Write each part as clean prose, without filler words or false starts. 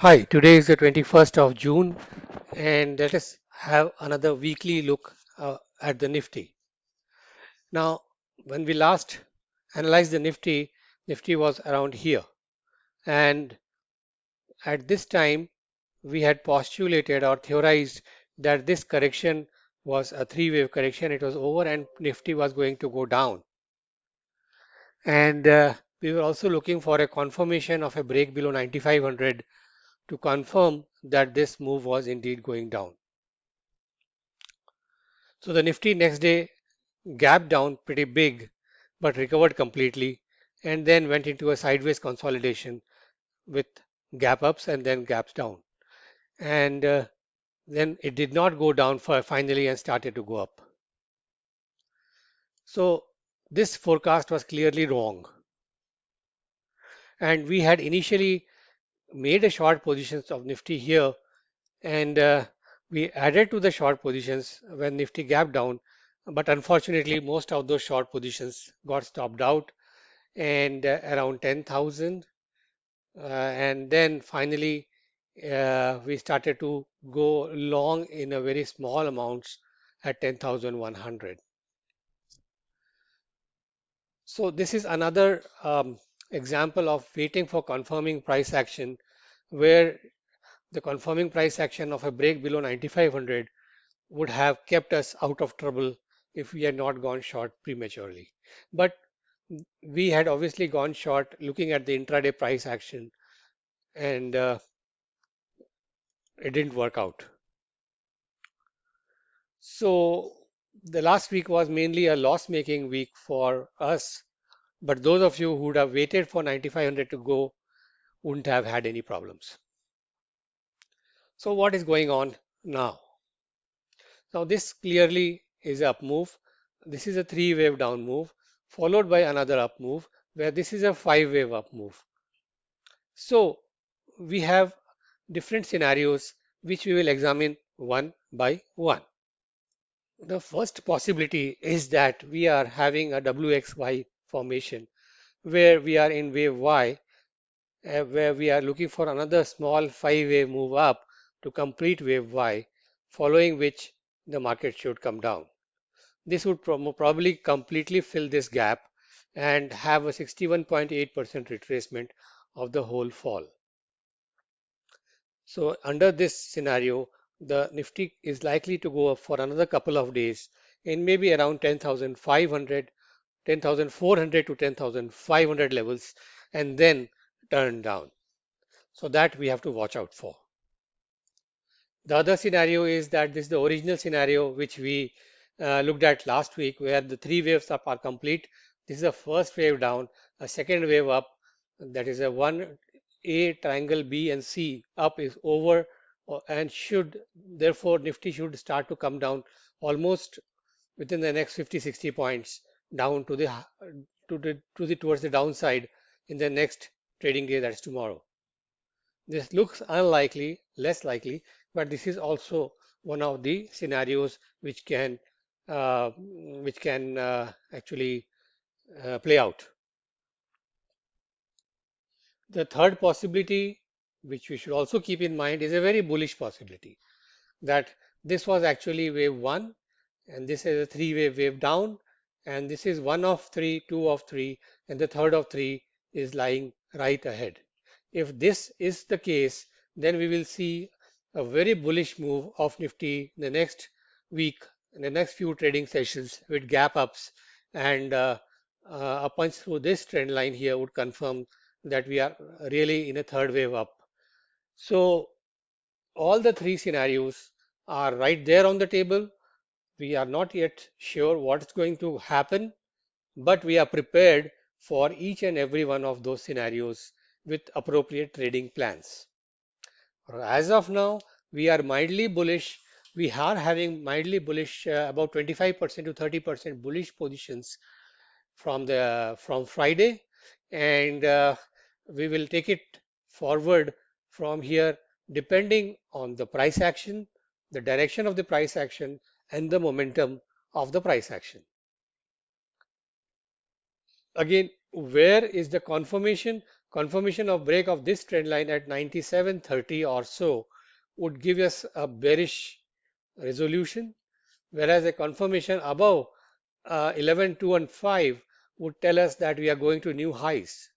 Hi, today is the 21st of June, and let us have another weekly look at the Nifty. Now, when we last analyzed the Nifty, Nifty was around here, and at this time, we had postulated or theorized that this correction was a three-wave correction. It was over, and Nifty was going to go down. And we were also looking for a confirmation of a break below 9,500 to confirm that this move was indeed going down. So the Nifty next day gapped down pretty big but recovered completely and then went into a sideways consolidation with gap ups and then gaps down. And then it did not go down for finally and started to go up. So this forecast was clearly wrong. And we had initially made a short positions of Nifty here and we added to the short positions when Nifty gapped down. But unfortunately, most of those short positions got stopped out and around 10,000 and then finally we started to go long in a very small amounts at 10,100. So this is another example of waiting for confirming price action where the confirming price action of a break below 9,500 would have kept us out of trouble if we had not gone short prematurely. But we had obviously gone short looking at the intraday price action and it didn't work out. So the last week was mainly a loss-making week for us, but those of you who would have waited for 9,500 to go wouldn't have had any problems. So what is going on now? Now this clearly is an up move. This is a three-wave down move, followed by another up move, where this is a five-wave up move. So we have different scenarios which we will examine one by one. The first possibility is that we are having a WXY formation where we are in wave Y, where we are looking for another small five-wave move up to complete wave Y, following which the market should come down. This would probably completely fill this gap and have a 61.8% retracement of the whole fall. So under this scenario, the Nifty is likely to go up for another couple of days in maybe around 10,500, 10,400 to 10,500 levels and then turn down. So that we have to watch out for. The other scenario is that this is the original scenario which we looked at last week where the three waves up are complete. This is a first wave down, a second wave up, that is a one A triangle B and C up is over and should therefore Nifty should start to come down almost within the next 50-60 points down to the towards the downside in the next trading day, that's tomorrow. This looks unlikely, less likely, but this is also one of the scenarios which can actually play out. The third possibility, which we should also keep in mind, is a very bullish possibility that this was actually wave one, and this is a three-wave down, and this is one of three, two of three, and the third of three is lying right ahead. If this is the case, then we will see a very bullish move of Nifty in the next week, in the next few trading sessions with gap ups and a punch through this trend line here would confirm that we are really in a third wave up. So all the three scenarios are right there on the table. We are not yet sure what's going to happen, but we are prepared for each and every one of those scenarios with appropriate trading plans. As of now, we are mildly bullish. We are having mildly bullish about 25% to 30% bullish positions from Friday, and we will take it forward from here depending on the price action, the direction of the price action, and the momentum of the price action. Again, where is the confirmation? confirmation of break of this trend line at 97.30 or so would give us a bearish resolution, whereas a confirmation above 11,215 would tell us that we are going to new highs.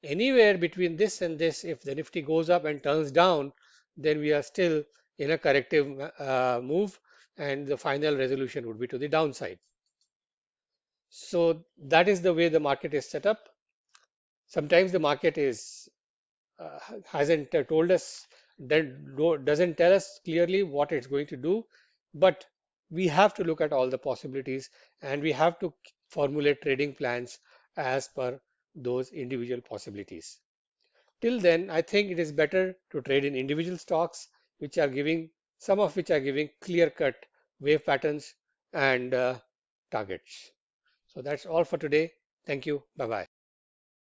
Anywhere between this and this, if the Nifty goes up and turns down, then we are still in a corrective move, and the final resolution would be to the downside. So that is the way the market is set up. Sometimes the market is hasn't told us, doesn't tell us clearly what it's going to do, but we have to look at all the possibilities and we have to formulate trading plans as per those individual possibilities. Till then, I think it is better to trade in individual stocks, which are giving, some of which are giving clear-cut wave patterns and targets. So that's all for today. Thank you. Bye bye.